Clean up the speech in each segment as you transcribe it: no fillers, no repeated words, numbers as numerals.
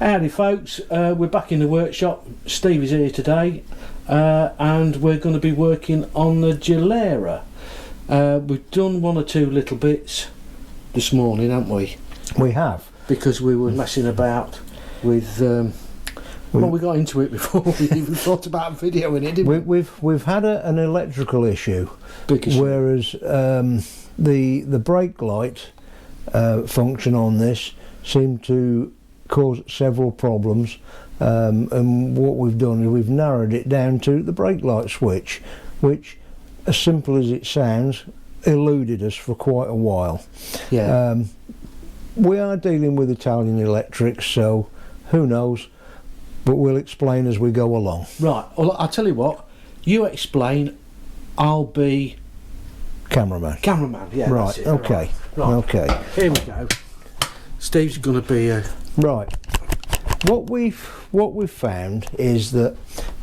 Howdy folks, we're back in the workshop. Steve is here today and we're going to be working on the Gilera. We've done one or two little bits this morning, haven't we? We have. Because we were messing about with well, we got into it before we even thought about videoing it, didn't we? We've had an electrical issue, issue. Whereas the brake light function on this seemed to cause several problems, and what we've done is we've narrowed it down to the brake light switch, which, as simple as it sounds, eluded us for quite a while. Yeah. We are dealing with Italian electrics, so who knows, but we'll explain as we go along. Right, well, I'll tell you what, you explain, I'll be Cameraman, yeah. Right, that's it. okay. Right. Okay. Here we go. Steve's going to be right. What we've found is that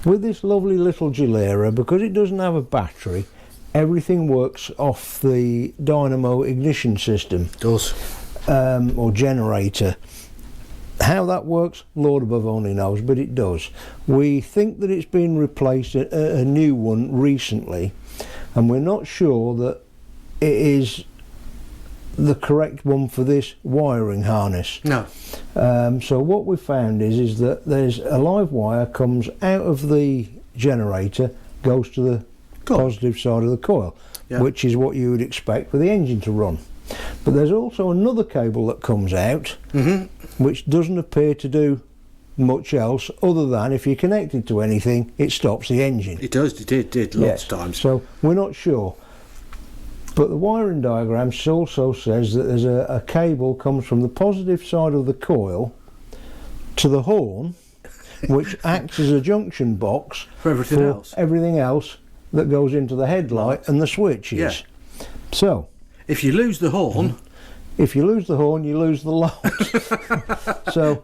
with this lovely little Gilera, because it doesn't have a battery, everything works off the dynamo ignition system. Does. Or generator. How that works, Lord above only knows, but it does. We think that it's been replaced, a new one recently, and we're not sure that it is the correct one for this wiring harness. No. So what we've found is that there's a live wire comes out of the generator, goes to the positive side of the coil, yeah, which is what you would expect for the engine to run. But there's also another cable that comes out, which doesn't appear to do much else other than if you connect it to anything, it stops the engine. It does. It did lots of times. So we're not sure. But the wiring diagram also says that there's a cable comes from the positive side of the coil to the horn, which acts as a junction box for everything else that goes into the headlight and the switches. Yeah. So if you lose the horn, you lose the lot. So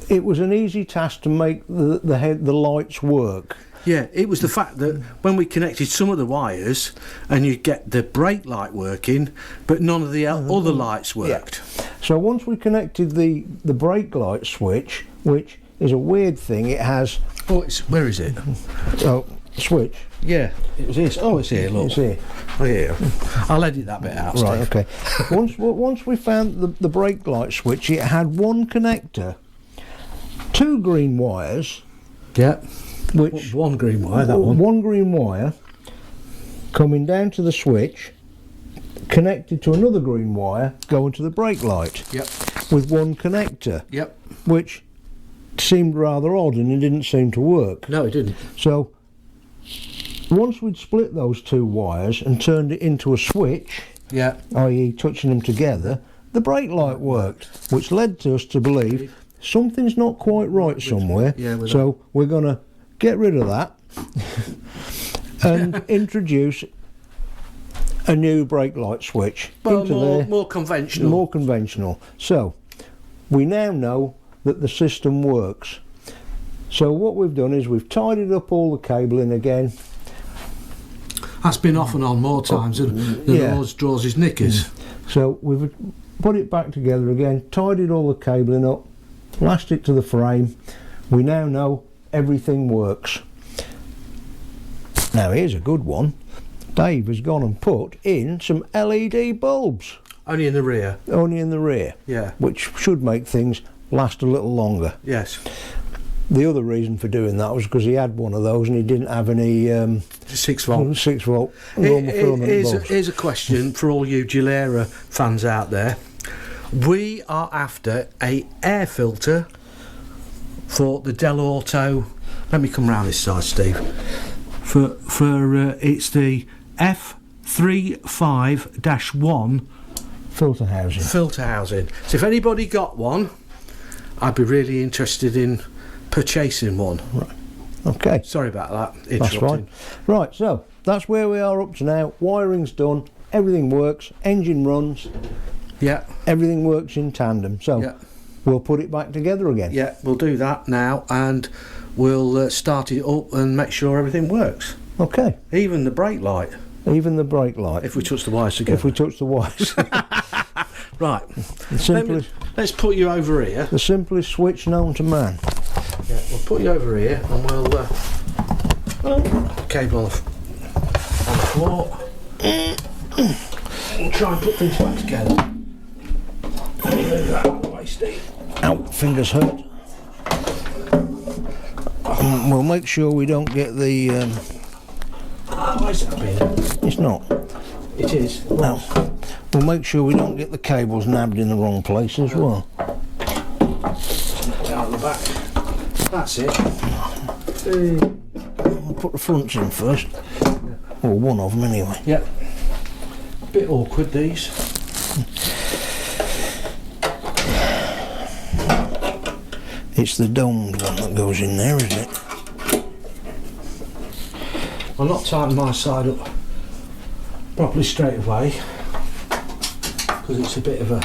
it was an easy task to make the lights work. Yeah, it was the fact that when we connected some of the wires and you get the brake light working, but none of the other lights worked. Yeah. So once we connected the brake light switch, which is a weird thing, it has... Oh, where is it? Oh, switch. Yeah, it was this. Oh, it's here, look. It's here. Oh, yeah. I'll edit that bit out, right, Steve. Okay. Once we found the brake light switch, it had one connector, two green wires. Yeah. Which one green wire, that one. One green wire coming down to the switch, connected to another green wire going to the brake light. Yep. With one connector. Yep. Which seemed rather odd and it didn't seem to work. No, it didn't. So once we'd split those two wires and turned it into a switch, yeah, i.e. touching them together, the brake light worked, which led to us to believe something's not quite right somewhere. Yeah, so we're going to get rid of that and introduce a new brake light switch into more conventional. More conventional. So we now know that the system works. So what we've done is we've tidied up all the cabling again. That's been off and on more times than always draws his knickers. So we've put it back together again, tidied all the cabling up, lashed it to the frame. We now know everything works. Now here's a good one. Dave has gone and put in some LED bulbs. Only in the rear. Only in the rear. Yeah. Which should make things last a little longer. Yes. The other reason for doing that was because he had one of those and he didn't have any 6 volt. 6 volt normal filament bulbs. Here's a question for all you Gilera fans out there. We are after a air filter for the Dell'Orto. Let me come round this side, Steve. For it's the F35 D1 filter housing. Filter housing. So if anybody got one, I'd be really interested in purchasing one. Right. Okay. Sorry about that. That's fine. Right. So that's where we are up to now. Wiring's done. Everything works. Engine runs. Yeah. Everything works in tandem. So. Yeah. We'll put it back together again. Yeah, we'll do that now and we'll start it up and make sure everything works. Okay. Even the brake light. Even the brake light. If we touch the wires together. If we touch the wires. Right. Let's put you over here. The simplest switch known to man. Yeah, we'll put you over here and we'll cable on the floor. We'll try and put things back together. Move that out of the way, Steve. Ow, fingers hurt. We'll make sure we don't get the... Why is that being? It's not. It is. No. We'll make sure we don't get the cables nabbed in the wrong place as well. Down the back. That's it. We'll put the fronts in first. Or one of them anyway. Yep. Bit awkward, these. It's the domed one that goes in there, isn't it? I'll not tighten my side up properly straight away because it's a bit of a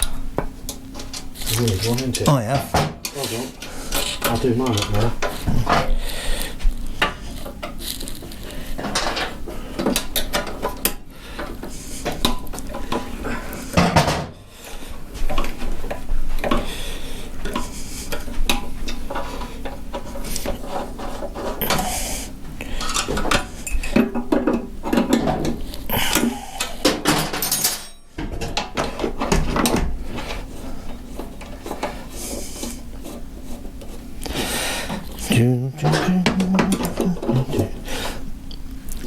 weird one, isn't it? I have. Hold on. I'll do mine up now.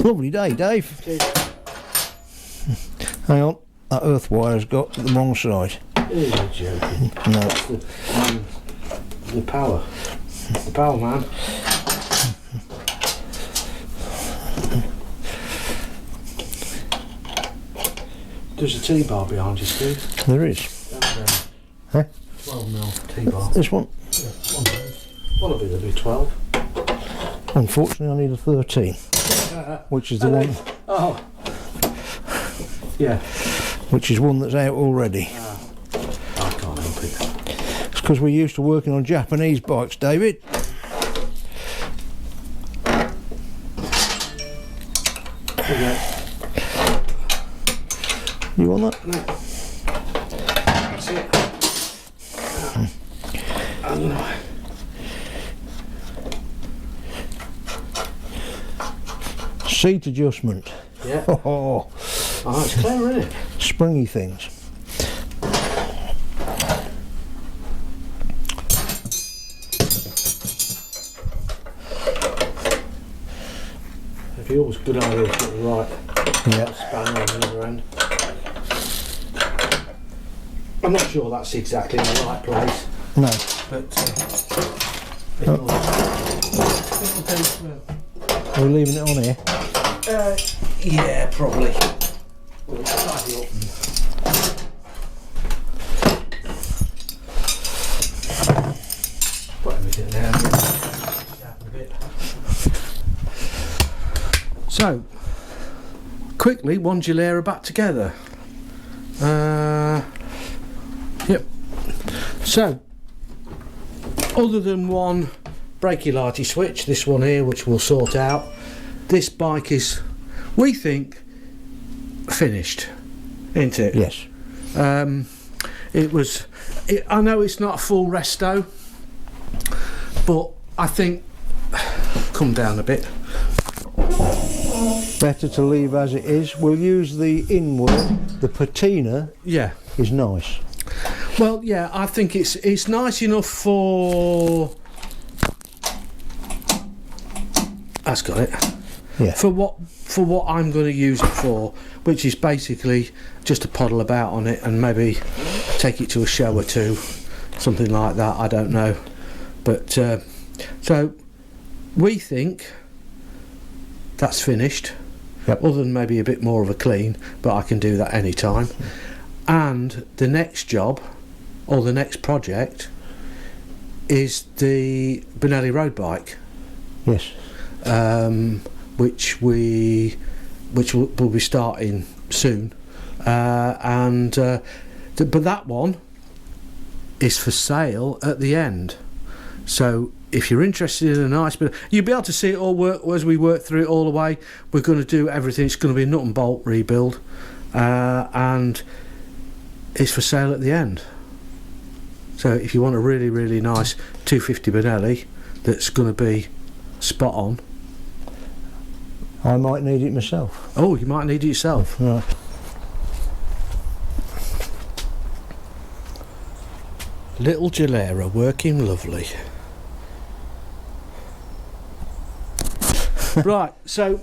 Lovely day, Dave. Hang on, that earth wire's got the wrong side. You're joking. No. The power. The power man. There's a T-bar behind you, Steve. There is. Huh? 12mm T-bar. This one? Yeah, one of it'll be 12. Unfortunately, I need a 13. Which is the one. Oh. Yeah. Which is one that's out already. I can't help it. It's because we're used to working on Japanese bikes, David. Okay. You want that? No. That's it. And seat adjustment. yeah. Oh, It's clever, isn't it? springy things. It'd be always a good idea to get the right Yeah. spanner on the other end. I'm not sure that's exactly in the right place, No. but Oh. Are we leaving it on here? yeah, probably. We'll tidy up. Put everything there. A bit. So, quickly, one Gilera back together. Yep. So, other than one brakey lighty switch, this one here, which we'll sort out, this bike is, we think, finished, isn't it? Yes. I know it's not a full resto, but I think, come down a bit. Better to leave as it is. We'll use the inward. The patina Yeah. is nice. Well, yeah, I think it's nice enough for. That's got it. Yeah. For what I'm going to use it for, which is basically just to poddle about on it and maybe take it to a show or two, something like that. I don't know, but so we think that's finished. Yep. Other than maybe a bit more of a clean, but I can do that any time. And the next job, or the next project, is the Benelli road bike. Yes. Which we'll be starting soon, but that one is for sale at the end. So if you're interested in a nice bit, you'll be able to see it all work as we work through it all the way. We're going to do everything. It's going to be a nut and bolt rebuild, and is for sale at the end. So if you want a really, really nice 250 Benelli that's going to be spot on, I might need it myself. Oh, you might need it yourself. Right. Little Gilera working lovely. Right, so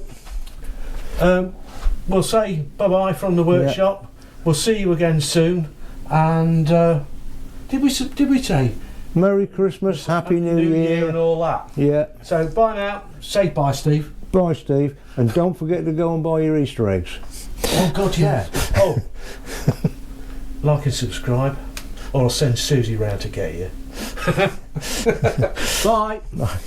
we'll say bye-bye from the workshop. We'll see you again soon. And did we say Merry Christmas, Happy New Year and all that? Yeah. So bye now. Say bye, Steve. Bye, Steve. And don't forget to go and buy your Easter eggs. Oh God, yeah. Oh, like and subscribe, or I'll send Susie round to get you. Bye. Bye.